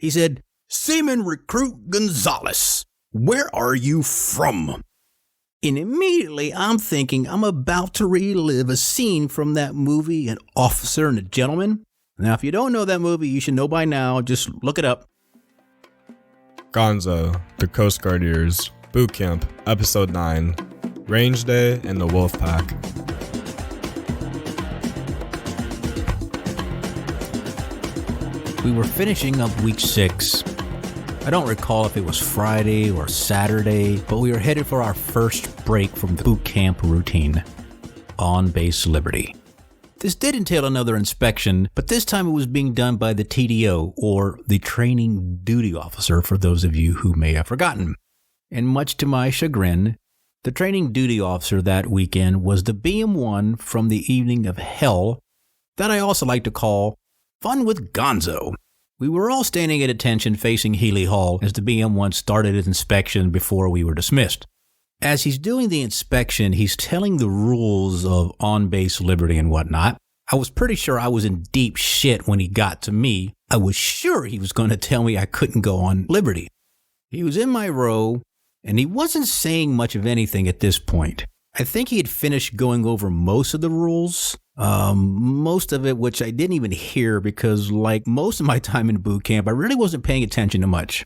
He said, "Seaman Recruit Gonzalez, where are you from?" And immediately I'm thinking I'm about to relive a scene from that movie, An Officer and a Gentleman. Now, if you don't know that movie, you should know by now. Just look it up. Gonzo, the Coast Guardiers, Boot Camp, Episode 9, Range Day and the Wolf Pack. We were finishing up week 6. I don't recall if it was Friday or Saturday, but we were headed for our first break from the boot camp routine on base Liberty. This did entail another inspection, but this time it was being done by the TDO, or the Training Duty Officer, for those of you who may have forgotten. And much to my chagrin, the Training Duty Officer that weekend was the BM1 from the Evening of Hell that I also like to call Fun with Gonzo. We were all standing at attention facing Healy Hall as the BM1 started his inspection before we were dismissed. As he's doing the inspection, he's telling the rules of on-base Liberty and whatnot. I was pretty sure I was in deep shit when he got to me. I was sure he was going to tell me I couldn't go on Liberty. He was in my row, and he wasn't saying much of anything at this point. I think he had finished going over most of the rules. Most of it, which I didn't even hear because, like most of my time in boot camp, I really wasn't paying attention to much.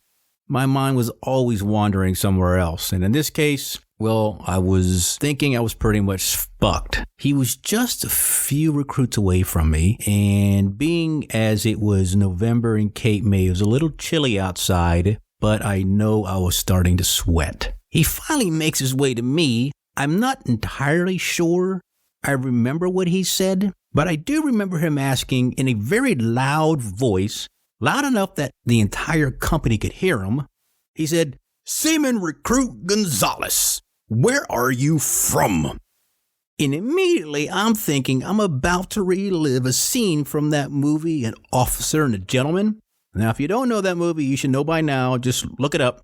My mind was always wandering somewhere else. And in this case, well, I was thinking I was pretty much fucked. He was just a few recruits away from me. And being as it was November in Cape May, it was a little chilly outside, but I know I was starting to sweat. He finally makes his way to me. I'm not entirely sure I remember what he said, but I do remember him asking in a very loud voice, loud enough that the entire company could hear him. He said, "Seaman Recruit Gonzalez, where are you from?" And immediately I'm thinking I'm about to relive a scene from that movie, An Officer and a Gentleman. Now, if you don't know that movie, you should know by now. Just look it up.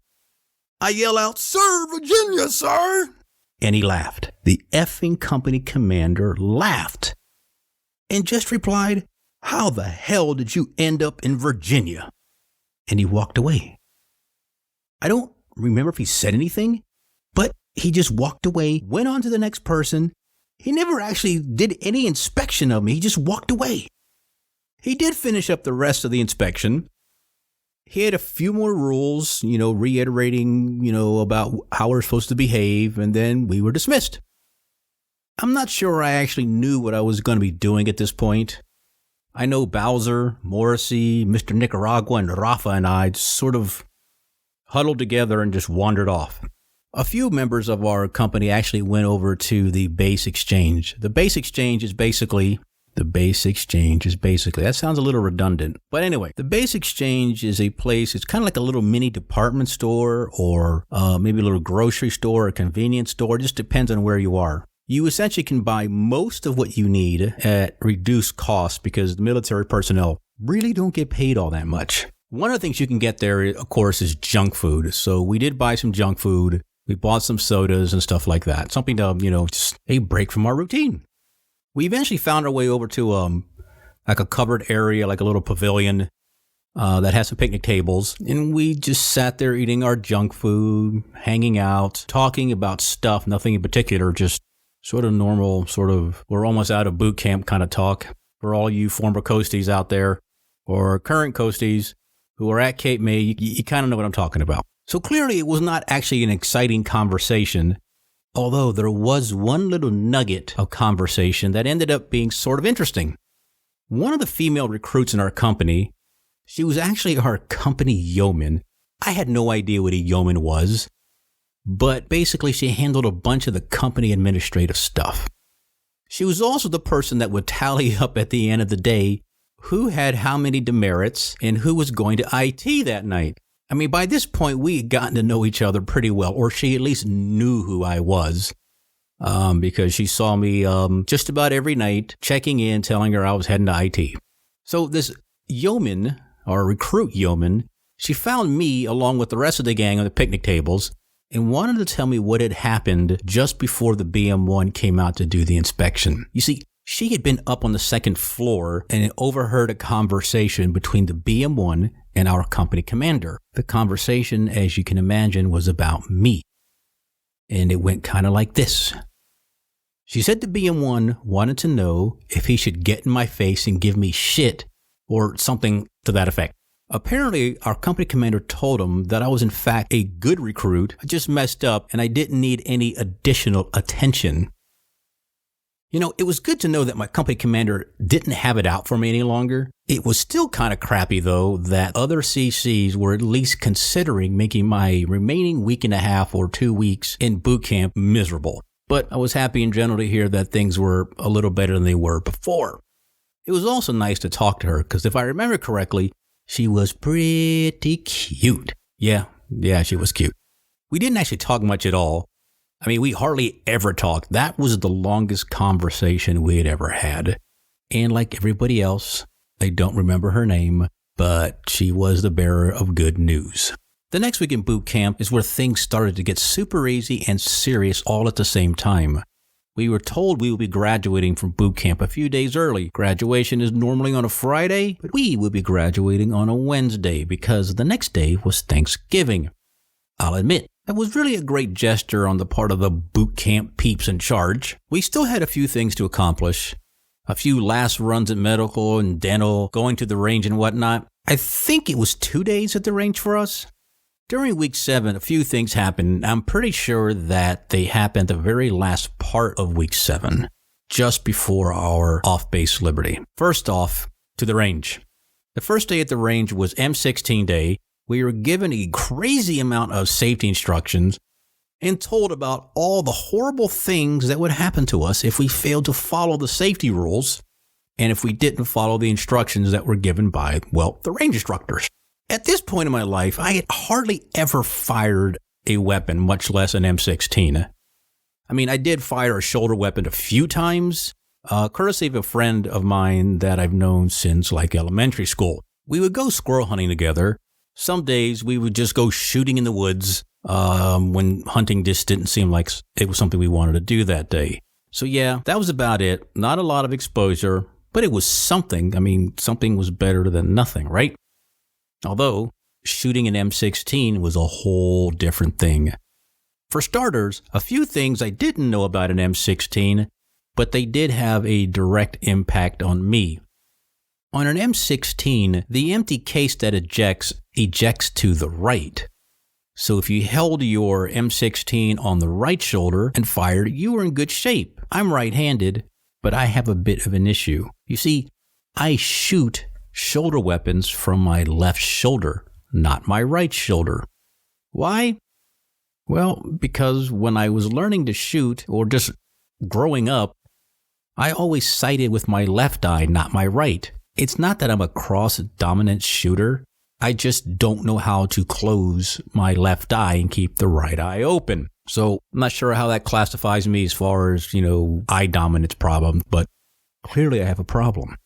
I yell out, "Sir, Virginia, sir!" And he laughed. The effing company commander laughed and just replied, "How the hell did you end up in Virginia?" And he walked away. I don't remember if he said anything, but he just walked away, went on to the next person. He never actually did any inspection of me. He just walked away. He did finish up the rest of the inspection. He had a few more rules, reiterating, about how we're supposed to behave, and then we were dismissed. I'm not sure I actually knew what I was going to be doing at this point. I know Bowser, Morrissey, Mr. Nicaragua, and Rafa and I sort of huddled together and just wandered off. A few members of our company actually went over to the base exchange. The base exchange is basically, that sounds a little redundant. But anyway, the base exchange is a place, it's kind of like a little mini department store or maybe a little grocery store or convenience store. It just depends on where you are. You essentially can buy most of what you need at reduced cost because the military personnel really don't get paid all that much. One of the things you can get there, of course, is junk food. So we did buy some junk food. We bought some sodas and stuff like that. Something to, just a break from our routine. We eventually found our way over to like a covered area, like a little pavilion that has some picnic tables. And we just sat there eating our junk food, hanging out, talking about stuff, nothing in particular, just sort of normal, we're almost out of boot camp kind of talk. For all you former Coasties out there or current Coasties who are at Cape May, you kind of know what I'm talking about. So clearly it was not actually an exciting conversation. Although there was one little nugget of conversation that ended up being sort of interesting. One of the female recruits in our company, she was actually our company yeoman. I had no idea what a yeoman was, but basically she handled a bunch of the company administrative stuff. She was also the person that would tally up at the end of the day who had how many demerits and who was going to IT that night. I mean, by this point, we had gotten to know each other pretty well, or she at least knew who I was, because she saw me just about every night, checking in, telling her I was heading to IT. So this yeoman, or recruit yeoman, she found me along with the rest of the gang on the picnic tables and wanted to tell me what had happened just before the BM1 came out to do the inspection. You see, she had been up on the second floor and overheard a conversation between the BM1 and our company commander. The conversation, as you can imagine, was about me. And it went kind of like this. She said the BM1 wanted to know if he should get in my face and give me shit or something to that effect. Apparently, our company commander told him that I was in fact a good recruit. I just messed up and I didn't need any additional attention. You know, it was good to know that my company commander didn't have it out for me any longer. It was still kind of crappy, though, that other CCs were at least considering making my remaining week and a half or 2 weeks in boot camp miserable. But I was happy in general to hear that things were a little better than they were before. It was also nice to talk to her, because if I remember correctly, she was pretty cute. Yeah, she was cute. We didn't actually talk much at all. I mean, we hardly ever talked. That was the longest conversation we had ever had. And like everybody else, I don't remember her name, but she was the bearer of good news. The next week in boot camp is where things started to get super easy and serious all at the same time. We were told we would be graduating from boot camp a few days early. Graduation is normally on a Friday, but we would be graduating on a Wednesday because the next day was Thanksgiving. I'll admit, that was really a great gesture on the part of the boot camp peeps in charge. We still had a few things to accomplish. A few last runs at medical and dental, going to the range and whatnot. I think it was 2 days at the range for us. During week 7, a few things happened. I'm pretty sure that they happened the very last part of week 7, just before our off-base liberty. First off, to the range. The first day at the range was M16 day. We were given a crazy amount of safety instructions and told about all the horrible things that would happen to us if we failed to follow the safety rules and if we didn't follow the instructions that were given by, well, the range instructors. At this point in my life, I had hardly ever fired a weapon, much less an M16. I mean, I did fire a shoulder weapon a few times, courtesy of a friend of mine that I've known since like elementary school. We would go squirrel hunting together. Some days we would just go shooting in the woods when hunting just didn't seem like it was something we wanted to do that day. So yeah, that was about it. Not a lot of exposure, but it was something. I mean, something was better than nothing, right? Although shooting an M16 was a whole different thing. For starters, a few things I didn't know about an M16, but they did have a direct impact on me. On an M16, the empty case that ejects to the right. So if you held your M16 on the right shoulder and fired, you were in good shape. I'm right-handed, but I have a bit of an issue. You see, I shoot shoulder weapons from my left shoulder, not my right shoulder. Why? Well, because when I was learning to shoot, or just growing up, I always sighted with my left eye, not my right. It's not that I'm a cross-dominant shooter. I just don't know how to close my left eye and keep the right eye open. So I'm not sure how that classifies me as far as, eye dominance problem, but clearly I have a problem.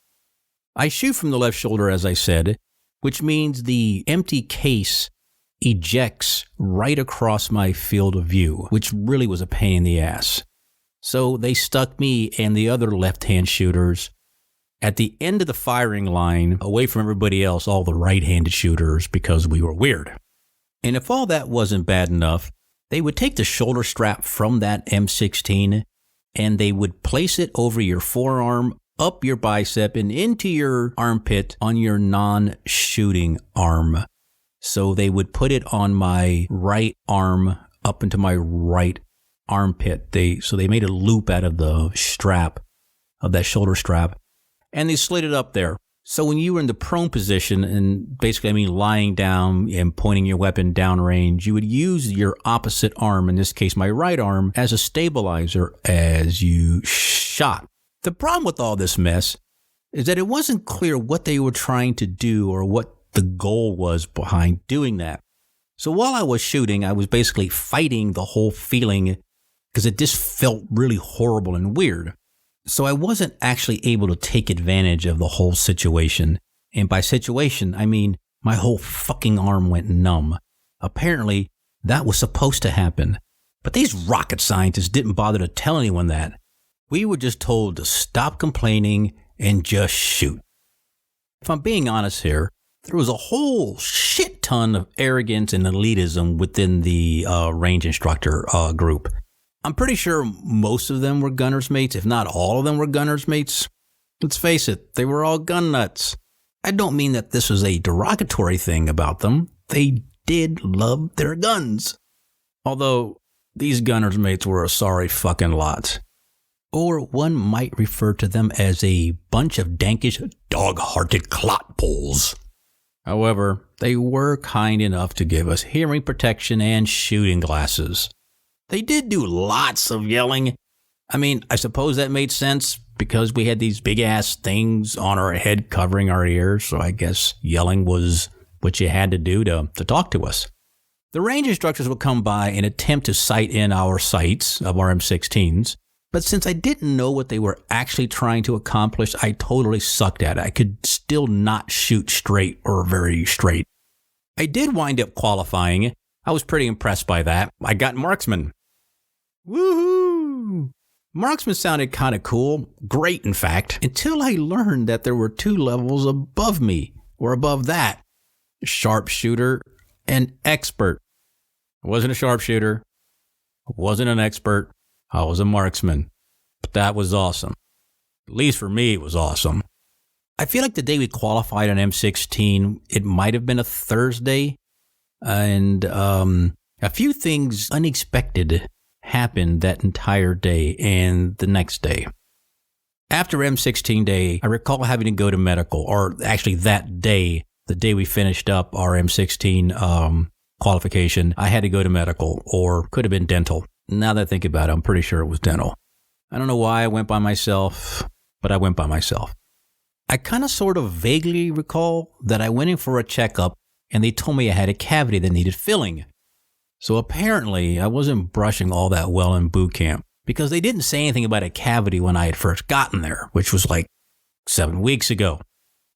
I shoot from the left shoulder, as I said, which means the empty case ejects right across my field of view, which really was a pain in the ass. So they stuck me and the other left-hand shooters at the end of the firing line, away from everybody else, all the right-handed shooters, because we were weird. And if all that wasn't bad enough, they would take the shoulder strap from that M16 and they would place it over your forearm, up your bicep, and into your armpit on your non-shooting arm. So they would put it on my right arm, up into my right armpit. So they made a loop out of the strap, of that shoulder strap, and they slid it up there. So when you were in the prone position, and basically I mean lying down and pointing your weapon downrange, you would use your opposite arm, in this case my right arm, as a stabilizer as you shot. The problem with all this mess is that it wasn't clear what they were trying to do or what the goal was behind doing that. So while I was shooting, I was basically fighting the whole feeling because it just felt really horrible and weird. So I wasn't actually able to take advantage of the whole situation. And by situation, I mean my whole fucking arm went numb. Apparently, that was supposed to happen. But these rocket scientists didn't bother to tell anyone that. We were just told to stop complaining and just shoot. If I'm being honest here, there was a whole shit ton of arrogance and elitism within the range instructor group. I'm pretty sure most of them were gunner's mates, if not all of them were gunner's mates. Let's face it, they were all gun nuts. I don't mean that this was a derogatory thing about them. They did love their guns. Although, these gunner's mates were a sorry fucking lot. Or one might refer to them as a bunch of dankish, dog-hearted clotpoles. However, they were kind enough to give us hearing protection and shooting glasses. They did do lots of yelling. I mean, I suppose that made sense because we had these big-ass things on our head covering our ears, so I guess yelling was what you had to do to talk to us. The range instructors would come by and attempt to sight in our sights of our M16s, but since I didn't know what they were actually trying to accomplish, I totally sucked at it. I could still not shoot straight or very straight. I did wind up qualifying. I was pretty impressed by that. I got marksman. Woohoo! Marksman sounded kind of cool, great in fact, until I learned that there were 2 levels above me, or above that. Sharpshooter and expert. I wasn't a sharpshooter. I wasn't an expert. I was a marksman. But that was awesome. At least for me, it was awesome. I feel like the day we qualified on M16, it might have been a Thursday. And a few things unexpected happened that entire day and the next day. After M16 day, I recall having to go to medical, or actually that day, the day we finished up our M16 qualification, I had to go to medical, or could have been dental. Now that I think about it, I'm pretty sure it was dental. I don't know why I went by myself, but I went by myself. I kind of sort of vaguely recall that I went in for a checkup and they told me I had a cavity that needed filling. So apparently I wasn't brushing all that well in boot camp because they didn't say anything about a cavity when I had first gotten there, which was like 7 weeks ago.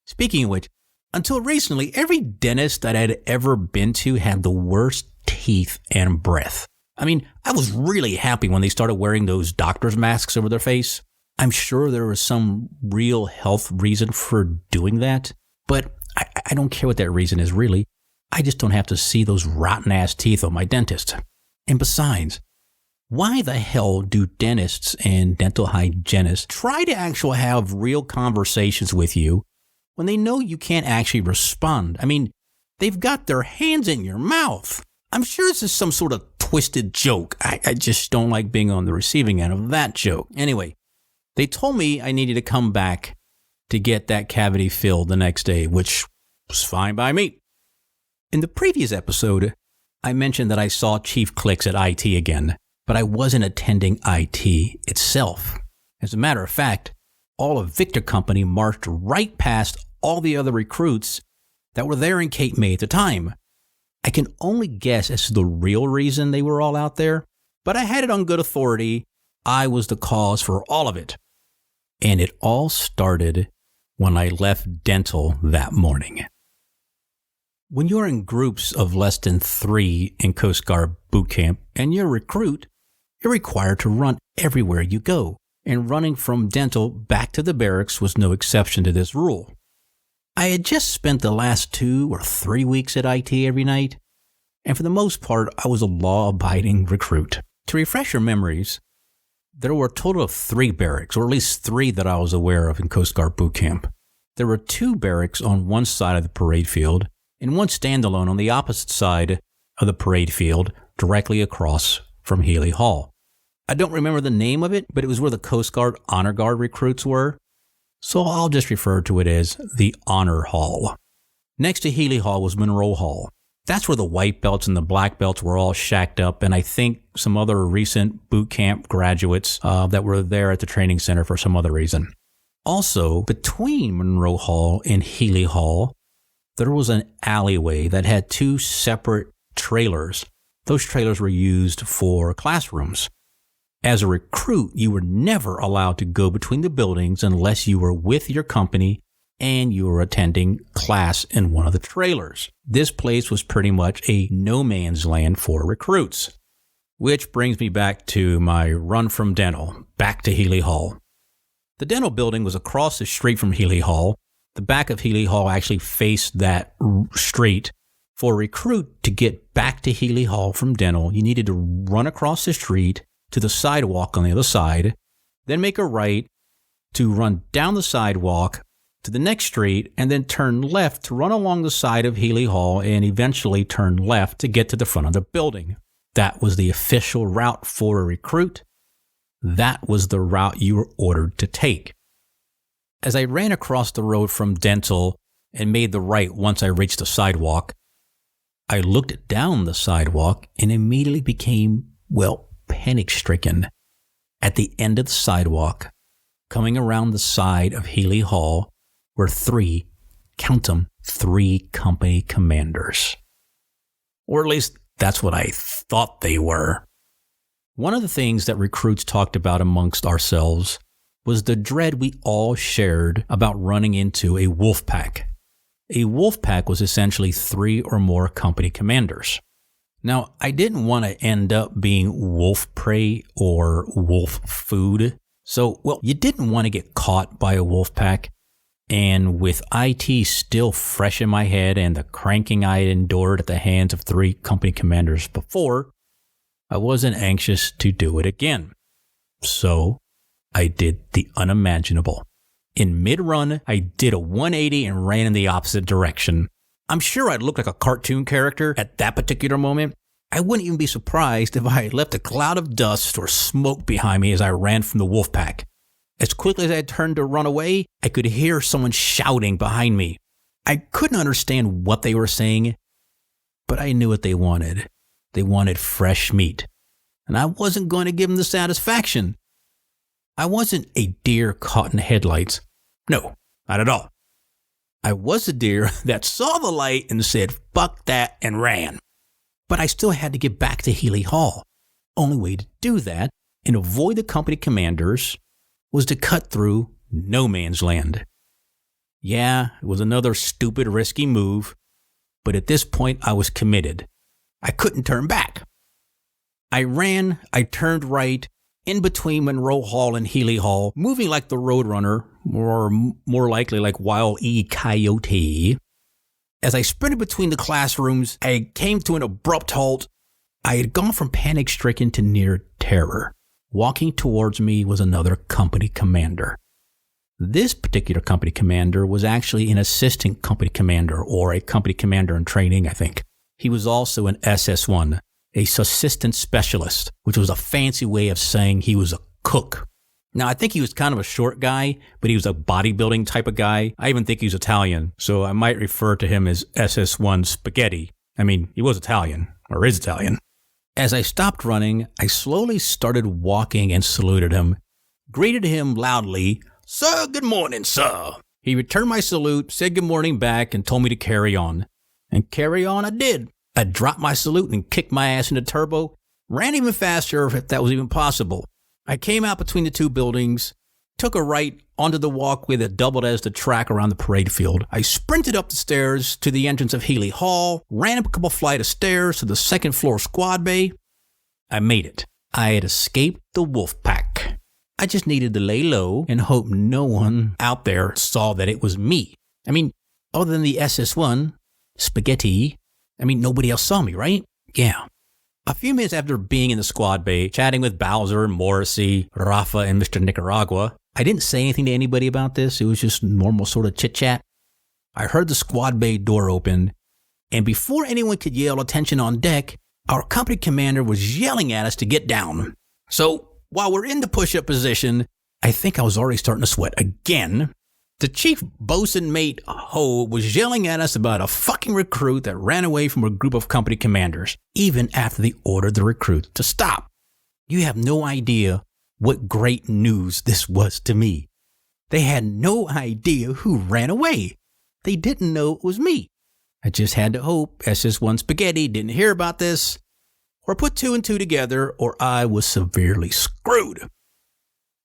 Speaking of which, until recently, every dentist that I'd ever been to had the worst teeth and breath. I mean, I was really happy when they started wearing those doctor's masks over their face. I'm sure there was some real health reason for doing that, but I don't care what that reason is really. I just don't have to see those rotten-ass teeth on my dentist. And besides, why the hell do dentists and dental hygienists try to actually have real conversations with you when they know you can't actually respond? I mean, they've got their hands in your mouth. I'm sure this is some sort of twisted joke. I just don't like being on the receiving end of that joke. Anyway, they told me I needed to come back to get that cavity filled the next day, which was fine by me. In the previous episode, I mentioned that I saw Chief Clicks at IT again, but I wasn't attending IT itself. As a matter of fact, all of Victor Company marched right past all the other recruits that were there in Cape May at the time. I can only guess as to the real reason they were all out there, but I had it on good authority. I was the cause for all of it. And it all started when I left dental that morning. When you're in groups of less than 3 in Coast Guard boot camp and you're a recruit, you're required to run everywhere you go. And running from dental back to the barracks was no exception to this rule. I had just spent the last 2 or 3 weeks at IT every night, and for the most part, I was a law-abiding recruit. To refresh your memories, there were a total of 3 barracks, or at least 3 that I was aware of in Coast Guard boot camp. There were 2 barracks on one side of the parade field, and 1 standalone on the opposite side of the parade field, directly across from Healy Hall. I don't remember the name of it, but it was where the Coast Guard Honor Guard recruits were. So I'll just refer to it as the Honor Hall. Next to Healy Hall was Monroe Hall. That's where the white belts and the black belts were all shacked up, and I think some other recent boot camp graduates that were there at the training center for some other reason. Also, between Monroe Hall and Healy Hall, there was an alleyway that had 2 separate trailers. Those trailers were used for classrooms. As a recruit, you were never allowed to go between the buildings unless you were with your company and you were attending class in one of the trailers. This place was pretty much a no man's land for recruits. Which brings me back to my run from dental, back to Healy Hall. The dental building was across the street from Healy Hall, The back of Healy Hall actually faced that street. For a recruit to get back to Healy Hall from dental, you needed to run across the street to the sidewalk on the other side, then make a right to run down the sidewalk to the next street, and then turn left to run along the side of Healy Hall and eventually turn left to get to the front of the building. That was the official route for a recruit. That was the route you were ordered to take. As I ran across the road from dental and made the right once I reached the sidewalk, I looked down the sidewalk and immediately became, panic-stricken. At the end of the sidewalk, coming around the side of Healy Hall, were three company commanders. Or at least that's what I thought they were. One of the things that recruits talked about amongst ourselves was the dread we all shared about running into a wolf pack. A wolf pack was essentially 3 or more company commanders. Now, I didn't want to end up being wolf prey or wolf food. So, you didn't want to get caught by a wolf pack. And with IT still fresh in my head and the cranking I had endured at the hands of 3 company commanders before, I wasn't anxious to do it again. So, I did the unimaginable. In mid-run, I did a 180 and ran in the opposite direction. I'm sure I'd look like a cartoon character at that particular moment. I wouldn't even be surprised if I had left a cloud of dust or smoke behind me as I ran from the wolf pack. As quickly as I turned to run away, I could hear someone shouting behind me. I couldn't understand what they were saying, but I knew what they wanted. They wanted fresh meat, and I wasn't going to give them the satisfaction. I wasn't a deer caught in headlights. No, not at all. I was a deer that saw the light and said, fuck that, and ran. But I still had to get back to Healy Hall. Only way to do that and avoid the company commanders was to cut through no man's land. Yeah, it was another stupid, risky move, but at this point I was committed. I couldn't turn back. I ran, I turned right, in between Monroe Hall and Healy Hall, moving like the Roadrunner, or more likely like Wile E. Coyote. As I sprinted between the classrooms, I came to an abrupt halt. I had gone from panic-stricken to near terror. Walking towards me was another company commander. This particular company commander was actually an assistant company commander, or a company commander in training, I think. He was also an SS1. A assistant specialist, which was a fancy way of saying he was a cook. Now, I think he was kind of a short guy, but he was a bodybuilding type of guy. I even think he was Italian, so I might refer to him as SS1 Spaghetti. I mean, he was Italian, or is Italian. As I stopped running, I slowly started walking and saluted him. Greeted him loudly, "Sir, good morning, sir." He returned my salute, said good morning back, and told me to carry on. And carry on I did. I dropped my salute and kicked my ass into turbo, ran even faster if that was even possible. I came out between the 2 buildings, took a right onto the walkway that doubled as the track around the parade field. I sprinted up the stairs to the entrance of Healy Hall, ran up a couple flight of stairs to the 2nd floor squad bay. I made it. I had escaped the wolf pack. I just needed to lay low and hope no one out there saw that it was me. I mean, other than the SS1, Spaghetti, nobody else saw me, right? Yeah. A few minutes after being in the squad bay, chatting with Bowser, Morrissey, Rafa, and Mr. Nicaragua, I didn't say anything to anybody about this. It was just normal sort of chit-chat. I heard the squad bay door open, and before anyone could yell attention on deck, our company commander was yelling at us to get down. So, while we're in the push-up position, I think I was already starting to sweat again. The chief bosun mate, Ho, was yelling at us about a fucking recruit that ran away from a group of company commanders, even after they ordered the recruit to stop. You have no idea what great news this was to me. They had no idea who ran away. They didn't know it was me. I just had to hope SS1 Spaghetti didn't hear about this, or put 2 and 2 together, or I was severely screwed.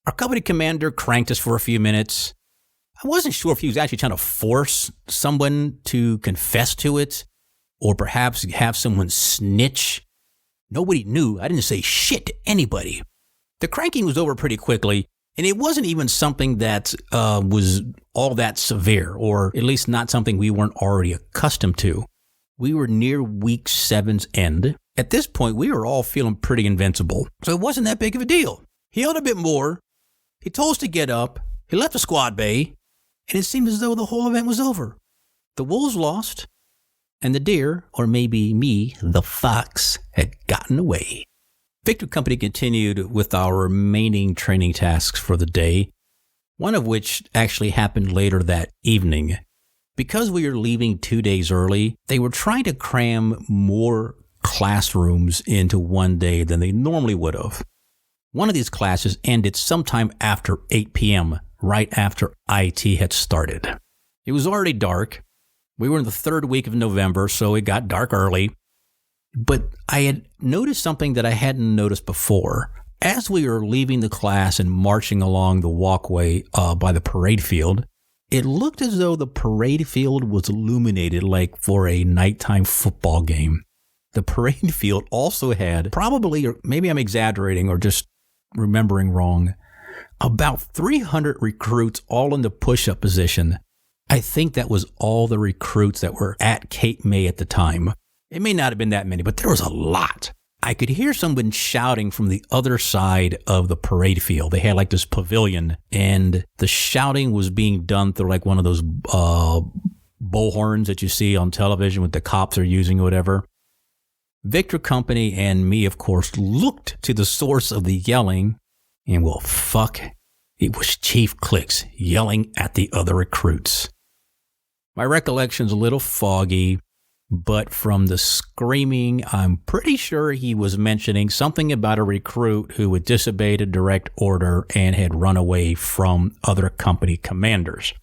Our company commander cranked us for a few minutes. I wasn't sure if he was actually trying to force someone to confess to it, or perhaps have someone snitch. Nobody knew. I didn't say shit to anybody. The cranking was over pretty quickly, And it wasn't even something that was all that severe, or at least not something we weren't already accustomed to. We were near week 7's end. At this point, we were all feeling pretty invincible, so it wasn't that big of a deal. He yelled a bit more. He told us to get up. He left the squad bay, and it seemed as though the whole event was over. The wolves lost, and the deer, or maybe me, the fox, had gotten away. Victor Company continued with our remaining training tasks for the day, one of which actually happened later that evening. Because we were leaving 2 days early, they were trying to cram more classrooms into one day than they normally would have. One of these classes ended sometime after 8 p.m., right after IT had started. It was already dark. We were in the 3rd week of November, so it got dark early. But I had noticed something that I hadn't noticed before. As we were leaving the class and marching along the walkway by the parade field, it looked as though the parade field was illuminated like for a nighttime football game. The parade field also had probably, or maybe I'm exaggerating or just remembering wrong, about 300 recruits all in the push-up position. I think that was all the recruits that were at Cape May at the time. It may not have been that many, but there was a lot. I could hear someone shouting from the other side of the parade field. They had like this pavilion, and the shouting was being done through like one of those bullhorns that you see on television with the cops are using or whatever. Victor Company and me, of course, looked to the source of the yelling, and well, fuck, it was Chief Clicks yelling at the other recruits. My recollection's a little foggy, but from the screaming, I'm pretty sure he was mentioning something about a recruit who had disobeyed a direct order and had run away from other company commanders.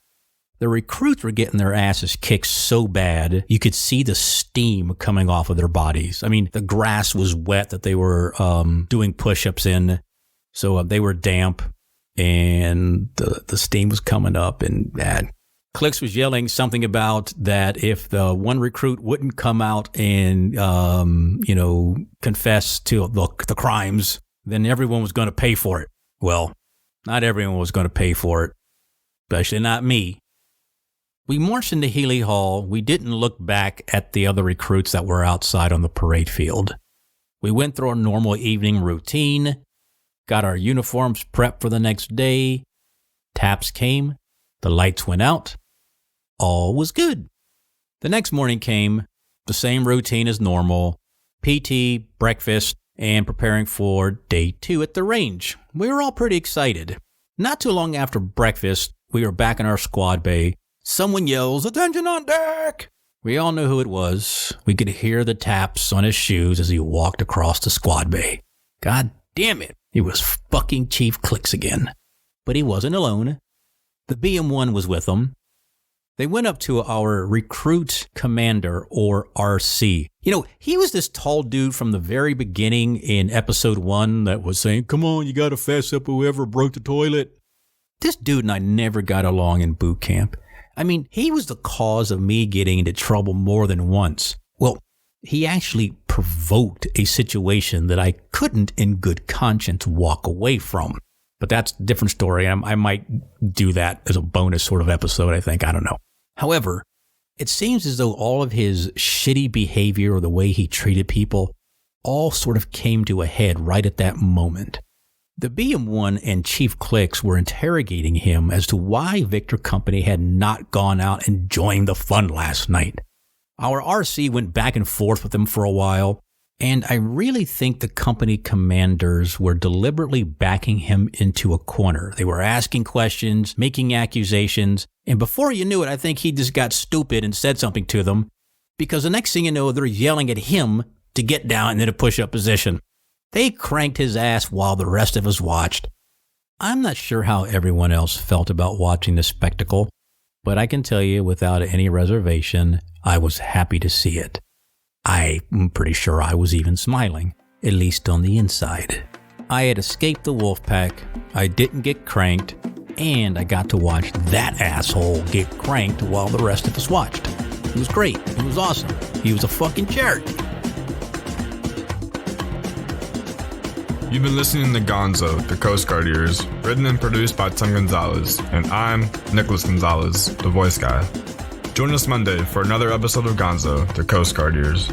The recruits were getting their asses kicked so bad, you could see the steam coming off of their bodies. I mean, the grass was wet that they were doing push-ups in, so they were damp, and the steam was coming up, and bad. Clicks was yelling something about that if the one recruit wouldn't come out and, confess to the crimes, then everyone was going to pay for it. Well, not everyone was going to pay for it, especially not me. We marched into Healy Hall. We didn't look back at the other recruits that were outside on the parade field. We went through our normal evening routine, got our uniforms prepped for the next day. Taps came. The lights went out. All was good. The next morning came, the same routine as normal, PT, breakfast, and preparing for day 2 at the range. We were all pretty excited. Not too long after breakfast, we were back in our squad bay. Someone yells, "Attention on deck!" We all knew who it was. We could hear the taps on his shoes as he walked across the squad bay. God damn it, it was fucking Chief Clicks again. But he wasn't alone. The BM1 was with him. They went up to our recruit commander, or RC. He was this tall dude from the very beginning in episode 1 that was saying, "Come on, you gotta fess up whoever broke the toilet." This dude and I never got along in boot camp. I mean, he was the cause of me getting into trouble more than once. Well, he actually provoked a situation that I couldn't in good conscience walk away from. But that's a different story. I might do that as a bonus sort of episode, I think. I don't know. However, it seems as though all of his shitty behavior or the way he treated people all sort of came to a head right at that moment. The BM1 and Chief Clicks were interrogating him as to why Victor Company had not gone out and joined the fun last night. Our RC went back and forth with him for a while, and I really think the company commanders were deliberately backing him into a corner. They were asking questions, making accusations, and before you knew it, I think he just got stupid and said something to them, because the next thing you know, they're yelling at him to get down in a push-up position. They cranked his ass while the rest of us watched. I'm not sure how everyone else felt about watching the spectacle, but I can tell you without any reservation, I was happy to see it. I'm pretty sure I was even smiling, at least on the inside. I had escaped the wolf pack, I didn't get cranked, and I got to watch that asshole get cranked while the rest of us watched. It was great. It was awesome. He was a fucking jerk. You've been listening to Gonzo, the Coast Guard Ears, written and produced by Tim Gonzalez, and I'm Nicholas Gonzalez, the voice guy. Join us Monday for another episode of Gonzo, the Coast Guard Ears.